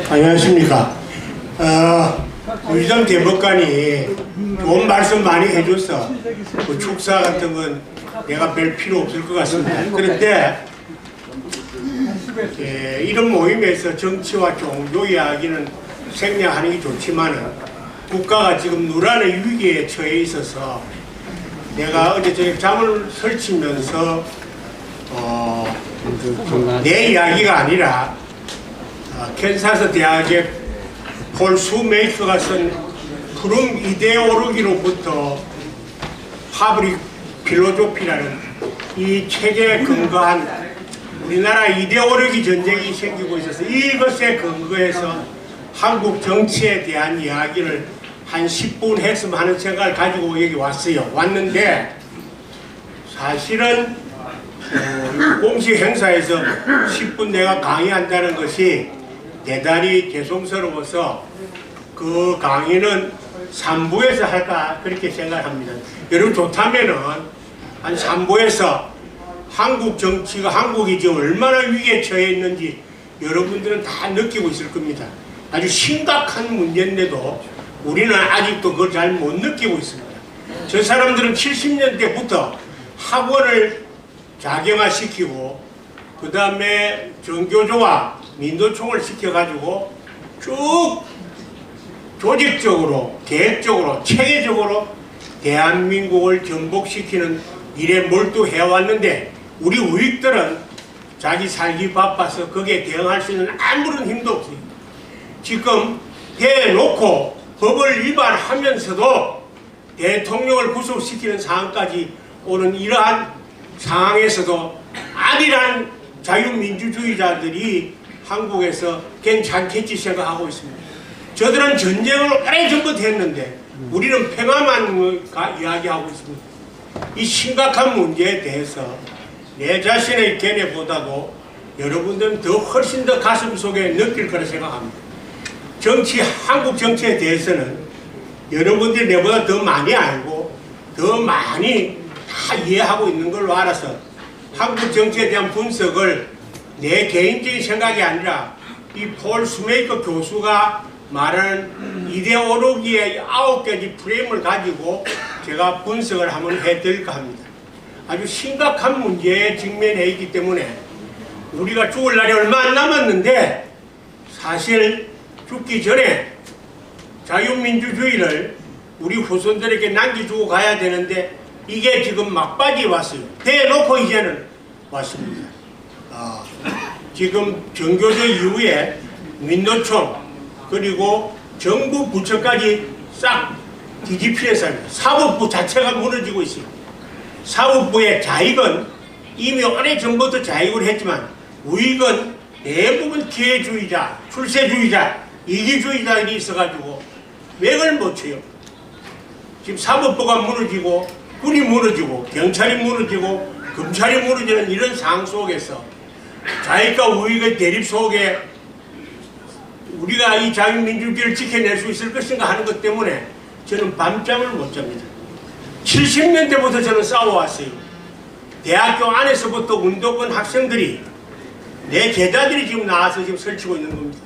안녕하십니까. 유희정 대법관이 좋은 말씀 많이 해줘서 그 축사 같은 건 내가 별 필요 없을 것 같습니다. 그런데 이런 모임에서 정치와 종교 이야기는 생략하는 게 좋지만 국가가 지금 누란의 위기에 처해 있어서 내가 어제 저녁 잠을 설치면서 내 이야기가 아니라 캔사스 대학의 폴 슈메이커가 쓴 푸른 이데올로기로부터 파브릭 필로조피라는 이 책에 근거한 우리나라 이데올로기 전쟁이 생기고 있어서 이것에 근거해서 한국 정치에 대한 이야기를 한 10분 했으면 하는 생각을 가지고 여기 왔어요. 왔는데 사실은 공식 행사에서 10분 내가 강의한다는 것이 대단히 죄송스러워서 그 강의는 3부에서 할까 그렇게 생각합니다. 여러분 좋다면은 한 3부에서 한국 정치가 한국이 지금 얼마나 위기에 처해 있는지 여러분들은 다 느끼고 있을 겁니다. 아주 심각한 문제인데도 우리는 아직도 그걸 잘 못 느끼고 있습니다. 저 사람들은 70년대부터 학원을 자경화시키고 그 다음에 정교조와 민노총을 시켜가지고 쭉 조직적으로 계획적으로 체계적으로 대한민국을 전복시키는 일에 몰두해왔는데 우리 우익들은 자기 살기 바빠서 거기에 대응할 수 있는 아무런 힘도 없어요. 지금 해놓고 법을 위반하면서도 대통령을 구속시키는 상황까지 오는 이러한 상황에서도 안일한 자유민주주의자들이 한국에서 괜찮겠지 생각하고 있습니다. 저들은 전쟁을 오래전부터 했는데 우리는 평화만 이야기하고 있습니다. 이 심각한 문제에 대해서 내 자신의 견해보다도 여러분들은 훨씬 더 가슴속에 느낄 거라 생각합니다. 한국 정치에 대해서는 여러분들이 내보다 더 많이 알고 더 많이 다 이해하고 있는 걸로 알아서 한국 정치에 대한 분석을 내 개인적인 생각이 아니라 이 폴 슈메이커 교수가 말하는 이데올로기의 9가지 프레임을 가지고 제가 분석을 한번 해드릴까 합니다. 아주 심각한 문제에 직면해 있기 때문에 우리가 죽을 날이 얼마 안 남았는데 사실 죽기 전에 자유민주주의를 우리 후손들에게 남겨주고 가야 되는데 이게 지금 막바지에 왔어요. 대놓고 이제는 왔습니다. 지금 정교조 이후에 민노총 그리고 정부 부처까지 싹 뒤집히면서 사법부 자체가 무너지고 있습니다. 사법부의 자익은 이미 오래전부터 자익을 했지만 우익은 대부분 기회주의자, 출세주의자, 이기주의자들이 있어가지고 맥을 못 쳐요. 지금 사법부가 무너지고 군이 무너지고 경찰이 무너지고 검찰이 무너지는 이런 상황 속에서 자익과 우익의 대립 속에 우리가 이 자유민주주의를 지켜낼 수 있을 것인가 하는 것 때문에 저는 밤잠을 못 잡니다. 70년대부터 저는 싸워왔어요. 대학교 안에서부터 운동권 학생들이 내 제자들이 지금 나와서 지금 설치고 있는 겁니다.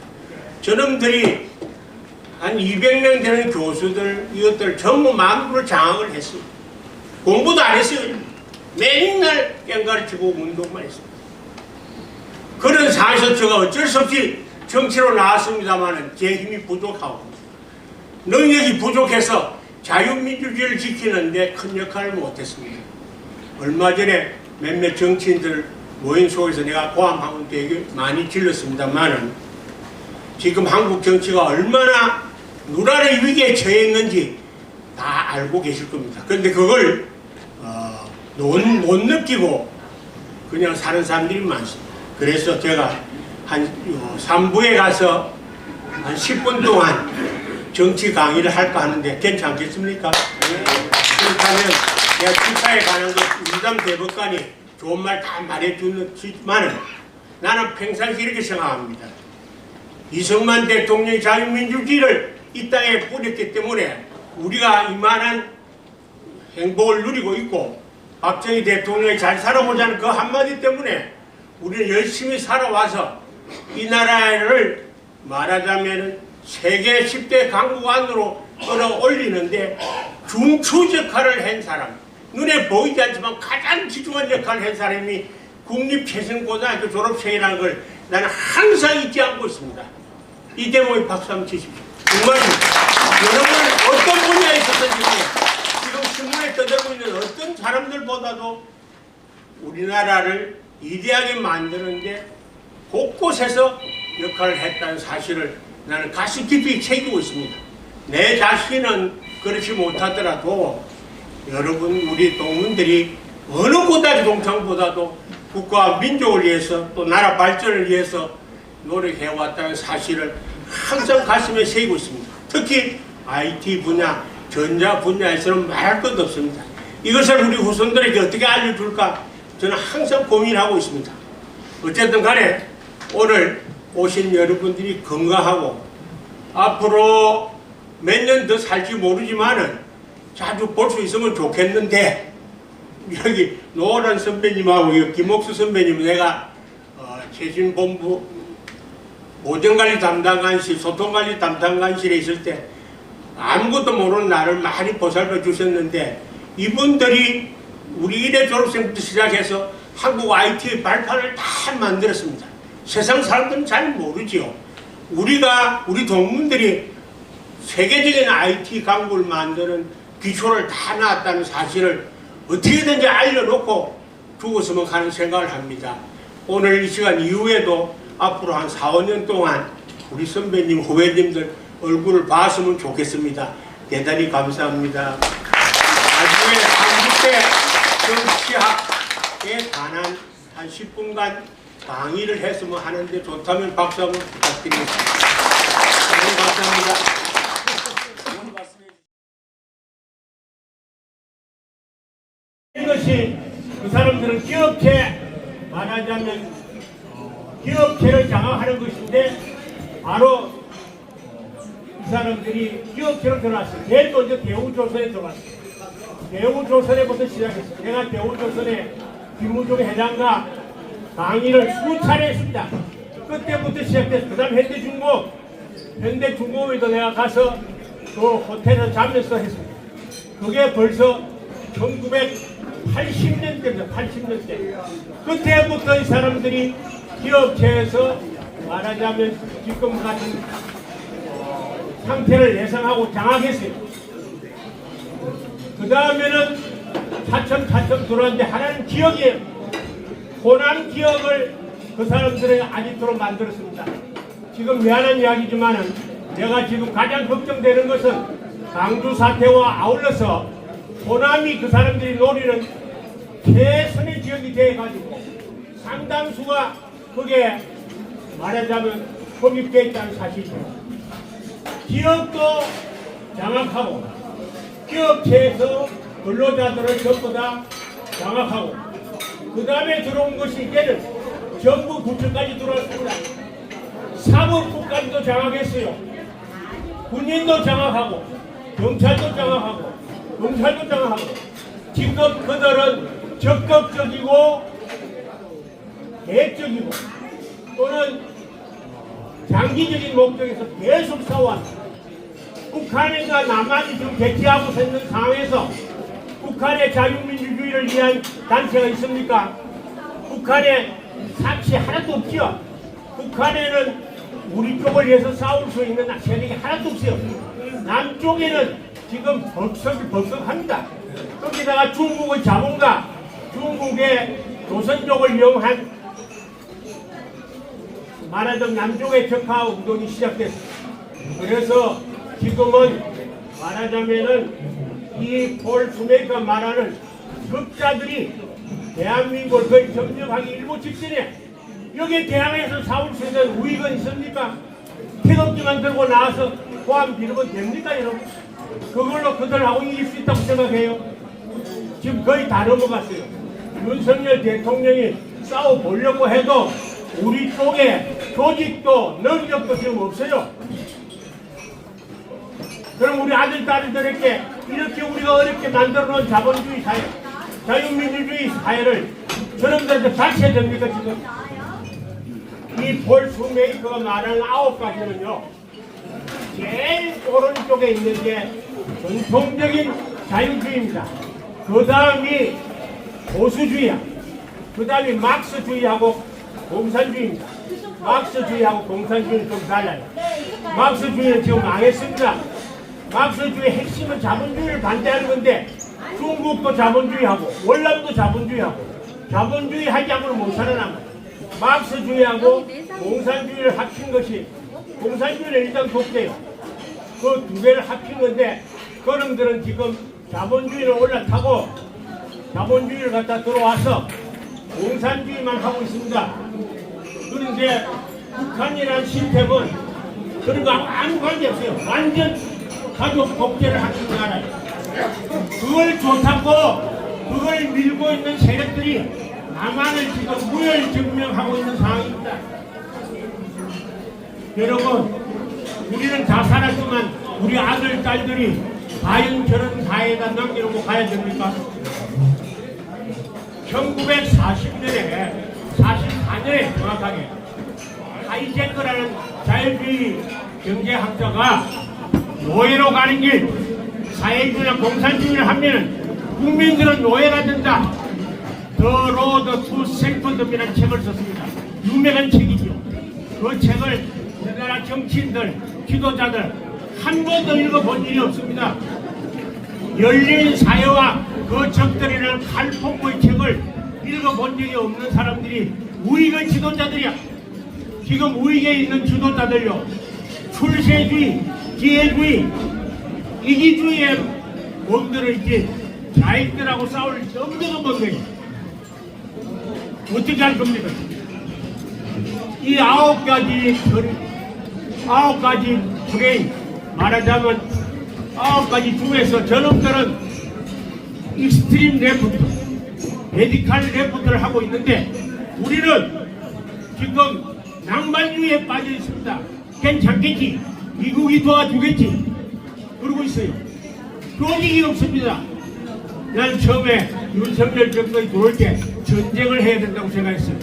저놈들이 한 200명 되는 교수들 이것들 전부 만부를 장악을 했어요. 공부도 안 했어요. 맨날 깽가르치고 운동만 했습니다. 그런 상황에서 제가 어쩔 수 없이 정치로 나왔습니다만 제 힘이 부족하고 능력이 부족해서 자유민주주의를 지키는데 큰 역할을 못했습니다. 얼마 전에 몇몇 정치인들 모임 속에서 내가 고함하면 되게 많이 질렀습니다만은 지금 한국 정치가 얼마나 누란의 위기에 처해 있는지 다 알고 계실 겁니다. 그런데 그걸 못 느끼고 그냥 사는 사람들이 많습니다. 그래서 제가 한 3부에 가서 한 10분 동안 정치 강의를 할까 하는데 괜찮겠습니까? 그렇다면 내가 축사에 가는 것 유담 대법관이 좋은 말 다 말해주지만 나는 평상시 이렇게 생각합니다. 이승만 대통령이 자유민주주의를 이 땅에 뿌렸기 때문에 우리가 이만한 행복을 누리고 있고 박정희 대통령이 잘 살아보자는 그 한마디 때문에 우리는 열심히 살아와서 이 나라를 말하자면 세계 10대 강국 안으로 끌어올리는데 중추 역할을 한 사람, 눈에 보이지 않지만 가장 귀중한 역할을 한 사람이 국립체성고등학교 졸업생이라는 걸 나는 항상 잊지 않고 있습니다. 이 대목에 박수 한번 치십시오. 정말입니다. 여러분 어떤 분야에 있었든지 지금 신문에 떠들고 있는 어떤 사람들보다도 우리나라를 위대하게 만드는데 곳곳에서 역할을 했다는 사실을 나는 가슴 깊이 새기고 있습니다. 내 자신은 그렇지 못하더라도 여러분 우리 동문들이 어느 곳다지 동창보다도 국가와 민족을 위해서 또 나라 발전을 위해서 노력해왔다는 사실을 항상 가슴에 새기고 있습니다. 특히 IT 분야, 전자 분야에서는 말할 것도 없습니다. 이것을 우리 후손들에게 어떻게 알려줄까 저는 항상 고민하고 있습니다. 어쨌든 간에 오늘 오신 여러분들이 건강하고 앞으로 몇 년 더 살지 모르지만은 자주 볼 수 있으면 좋겠는데 여기 노란 선배님하고 김옥수 선배님 내가 최신본부 보정관리 담당관실, 소통관리 담당관실에 있을 때 아무것도 모르는 나를 많이 보살펴 주셨는데 이분들이 우리 1회 졸업생부터 시작해서 한국 IT 발판을 다 만들었습니다. 세상 사람들은 잘 모르지요. 우리 동문들이 세계적인 IT 강국을 만드는 기초를 다 놨다는 사실을 어떻게든지 알려놓고 죽었으면 하는 생각을 합니다. 오늘 이 시간 이후에도 앞으로 한 4, 5년 동안 우리 선배님, 후배님들 얼굴을 봤으면 좋겠습니다. 대단히 감사합니다. 나중에 한국대 정치학에 관한 한 10분간 강의를 했으면 하는데 좋다면 박수 한번 부탁드리겠습니다. 감사합니다. 이것이 그 사람들은 기업체 말하자면 기업체를 장악하는 것인데 바로 이 사람들이 기업체로 들어왔어요. 제일 먼저 대우조선에 들어왔어요. 대우조선에부터 시작했어요. 내가 대우조선에 김무중 회장과 강의를 수차례 했습니다. 그때부터 시작했어요. 그 다음 현대중공업에도 내가 가서 그 호텔을 자면서 했습니다. 그게 벌써 1980년대입니다. 80년대. 그때부터 이 사람들이 기업체에서 말하자면 지금 같은 상태를 예상하고 장악했어요. 그 다음에는 차츰 들어왔는데 하나는 기억이에요. 호남 기억을 그 사람들이 아직도 만들었습니다. 지금 미안한 이야기지만은 내가 지금 가장 걱정되는 것은 광주 사태와 아울러서 호남이 그 사람들이 노리는 최선의 지역이 돼가지고 상당수가 그게 말하자면 독립되어 있다는 사실이죠. 기업도 장악하고 기업체에서 근로자들을 전부 다 장악하고 그 다음에 들어온 것이 이제는 정부 부처까지 들어왔습니다. 사법부까지도 장악했어요. 군인도 장악하고 경찰도 장악하고 검찰도 장악하고 지금 그들은 적극적이고 계획적이고 또는 장기적인 목적에서 계속 싸워왔습니다. 북한과 남한이 지금 대치하고 있는 상황에서 북한의 자유민주주의를 위한 단체가 있습니까? 북한에 사치 하나도 없죠. 북한에는 우리 쪽을 위해서 싸울 수 있는 세력이 하나도 없어요. 남쪽에는 지금 벌썩합니다. 거기다가 중국의 자본가, 중국의 조선족을 이용한 말하자면 남쪽의 적화 운동이 시작됐습니다. 그래서 지금은 말하자면은 이 폴 슈메이커가 말하는 적자들이 대한민국을 거의 점령하기 일보 직전에 여기에 대항해서 싸울 수 있는 우익은 있습니까? 태극기만 들고 나와서 포함 비르면 됩니까 여러분? 그걸로 그들하고 이길 수 있다고 생각해요? 지금 거의 다 넘어갔어요. 윤석열 대통령이 싸워보려고 해도 우리 쪽에 조직도 능력도 지금 없어요. 그럼 우리 아들, 딸들에게 이렇게 우리가 어렵게 만들어 놓은 자본주의 사회, 자유민주주의 사회를 저놈들한테 다쳐야 됩니까 지금? 이 폴 슈메이커가 말하는 9가지는요, 제일 오른쪽에 있는 게 전통적인 자유주의입니다. 그 다음이 보수주의야. 그 다음이 막스주의하고 공산주의입니다. 막스주의하고 공산주의는 좀 달라요. 막스주의는 지금 망했습니다. 막스주의 핵심은 자본주의를 반대하는 건데, 중국도 자본주의하고 월남도 자본주의하고 자본주의 하지 않고는 못 살아난 거예요. 막스주의하고 공산주의를 합친 것이, 공산주의는 일단 독재요. 그 두 개를 합친 건데, 그놈들은 지금 자본주의를 올라타고 자본주의를 갖다 들어와서 공산주의만 하고 있습니다. 그런데 북한이라는 시스템은 그런 거 아무 관계 없어요. 완전 가족 독재를 하는 나라예요. 그걸 좋다고 그걸 밀고 있는 세력들이 남한을 지금 무혈증명하고 있는 상황입니다. 여러분, 우리는 다 살았지만 우리 아들, 딸들이 과연 저런 사회에다 남겨놓고 가야 됩니까? 1940년에, 44년에 정확하게 하이제크라는 자유주의 경제학자가 노예로 가는 길, 사회주의나 공산주의를 하면 국민들은 노예가 된다. The Road to Serfdom이라는 책을 썼습니다. 유명한 책이죠. 그 책을 우리나라 정치인들, 지도자들 한 번도 읽어본 일이 없습니다. 열린 사회와 그 적들이라는 칼폭의 책을 읽어본 적이 없는 사람들이 우익의 지도자들이야. 지금 우익에 있는 지도자들요, 출세주의, 기회주의, 이기주의의 몸들을 이제 자익들하고 싸울 수 없는 건데 어떻게 할 겁니까? 이 9가지 프레임, 말하자면 9가지 중에서 저놈들은 익스트림 레프트, 레디칼 레프트를 하고 있는데, 우리는 지금 낭만주의에 빠져 있습니다. 괜찮겠지, 미국이 도와주겠지 그러고 있어요. 조직이 없습니다. 난 처음에 윤석열 정권이 들어올 때 전쟁을 해야 된다고 생각했어요.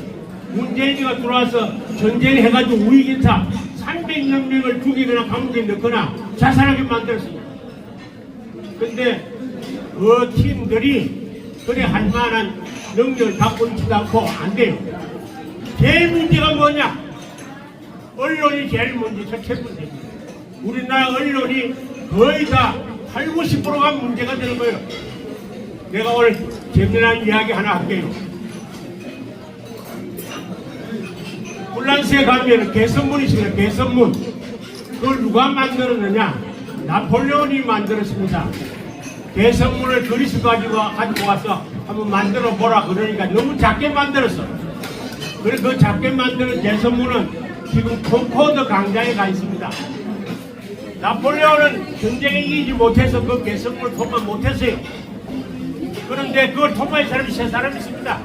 문재인이가 들어와서 전쟁해가지고 우익인사 300여 명을 죽이거나 감옥에 넣거나 자살하게 만들었습니다. 근데 그 팀들이 그래 할 만한 능력을 갖고 있지도 않고 안 돼요. 제일 문제가 뭐냐? 언론이 제일 문제, 첫째 문제입니다. 우리나라 언론이 거의 다 80, 90%가 문제가 되는 거예요. 내가 오늘 재미난 이야기 하나 할게요. 폴란스에 가면 개선문이 있습니다. 개선문. 그걸 누가 만들었느냐? 나폴레온이 만들었습니다. 개선문을 그리스 가지고 와서 한번 만들어 보라 그러니까 너무 작게 만들었어. 그래서 그 작게 만드는 개선문은 지금 콘코드 광장에 가 있습니다. 나폴레온은 전쟁에 이기지 못해서 그 개선문을 통과 못했어요. 그런데 그걸 통과한 사람이 3사람 있습니다.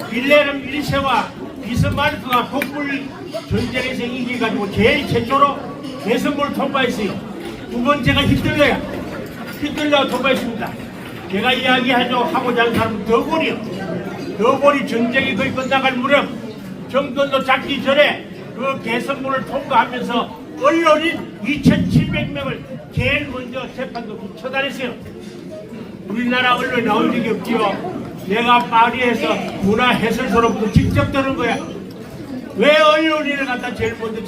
빌레름 1세와 비스마르크가 독불 전쟁에서 이겨가지고 제일 최초로 개선문을 통과했어요. 두 번째가 히틀러야. 히틀러가 통과했습니다. 제가 이야기하고자 하는 사람은 더볼이요. 더볼이 전쟁이 거의 끝나갈 무렵 정권도 잡기 전에 그 개선문을 통과하면서 언론인 2,700명을 제일 먼저 재판도 처단했어요. 우리나라 언론에 나온 적이 없지요. 내가 파리에서 문화해설소로부터 직접 들은 거야. 왜 언론인을 갖다 제일 먼저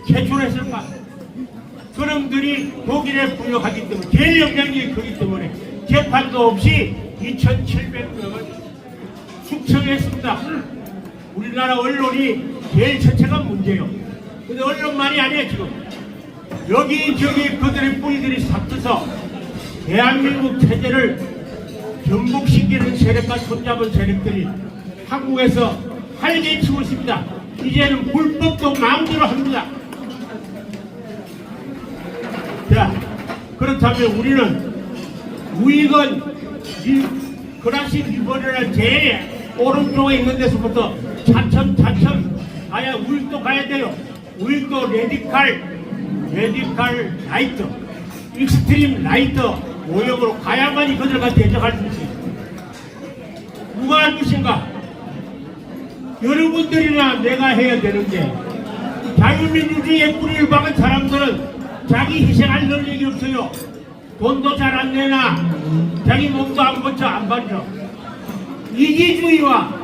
제출했을까? 그놈들이 독일에 부역하기 때문에, 제일 영향력이 크기 때문에 재판도 없이 2,700명을 숙청했습니다. 우리나라 언론이 제일 첫째가 문제예요. 근데 언론만이 아니에요. 지금 여기저기 그들의 뿌리들이 삭혀서 대한민국 체제를 전복시키는 세력과 손잡은 세력들이 한국에서 활개 치고 있습니다. 이제는 불법도 마음대로 합니다. 자, 그렇다면 우리는 우익은 클래식 리버럴을 제일 오른쪽에 있는 데서부터 차츰 가야 우익도 가야 돼요. 우익도 레디칼 라이트, 익스트림 라이트 모형으로 가야만이 그들과 대적할 수 있어요. 누가 할 것인가? 여러분들이나 내가 해야 되는 게 자유민주주의의 뿌리를 박은 사람들은 자기 희생할 능력이 없어요. 돈도 잘 안 내나 자기 몸도 안 거쳐 안 받죠. 이기주의와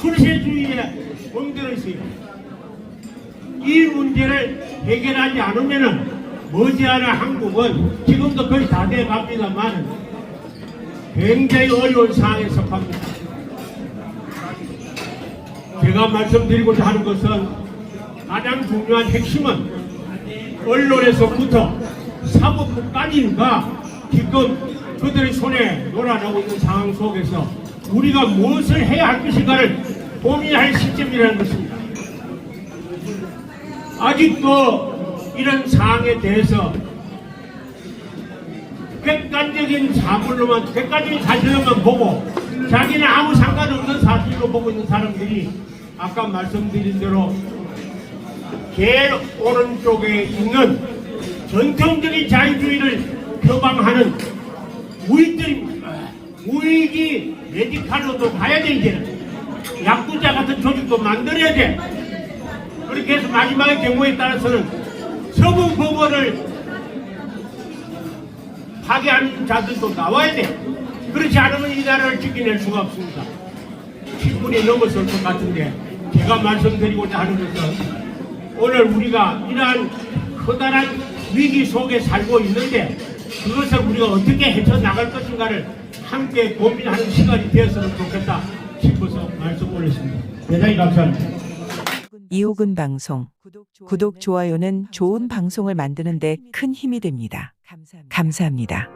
출세주의에 멍들어 있어요. 이 문제를 해결하지 않으면은 머지않아 한국은 지금도 거의 다 돼갑니다만 굉장히 어려운 상황에 속합니다. 제가 말씀드리고자 하는 것은 가장 중요한 핵심은 언론에서부터 사법부까지가 지금 그들의 손에 놀아나고 있는 상황 속에서 우리가 무엇을 해야 할 것인가를 고민할 시점이라는 것입니다. 아직도 이런 상황에 대해서 객관적인 사실로만 보고 자기는 아무 상관없는 사실로 보고 있는 사람들이 아까 말씀드린 대로 제일 오른쪽에 있는 전통적인 자유주의를 표방하는 우익들입니다. 우익이 메디칼로도 가야 돼. 이제는 약부자 같은 조직도 만들어야 돼. 그렇게 해서 마지막의 경우에 따라서는 서부 법원을 파괴하는 자들도 나와야 돼. 그렇지 않으면 이 나라를 지켜낼 수가 없습니다. 10분이 넘었을 것 같은데 제가 말씀드리고자 하는 것은 오늘 우리가 이러한 커다란 위기 속에 살고 있는데 그것을 우리가 어떻게 헤쳐나갈 것인가를 함께 고민하는 시간이 되었으면 좋겠다 싶어서 말씀 올렸습니다. 대단히 감사합니다. 이호근 방송 구독, 좋아요는 좋은 방송을 만드는 데 큰 힘이 됩니다. 감사합니다.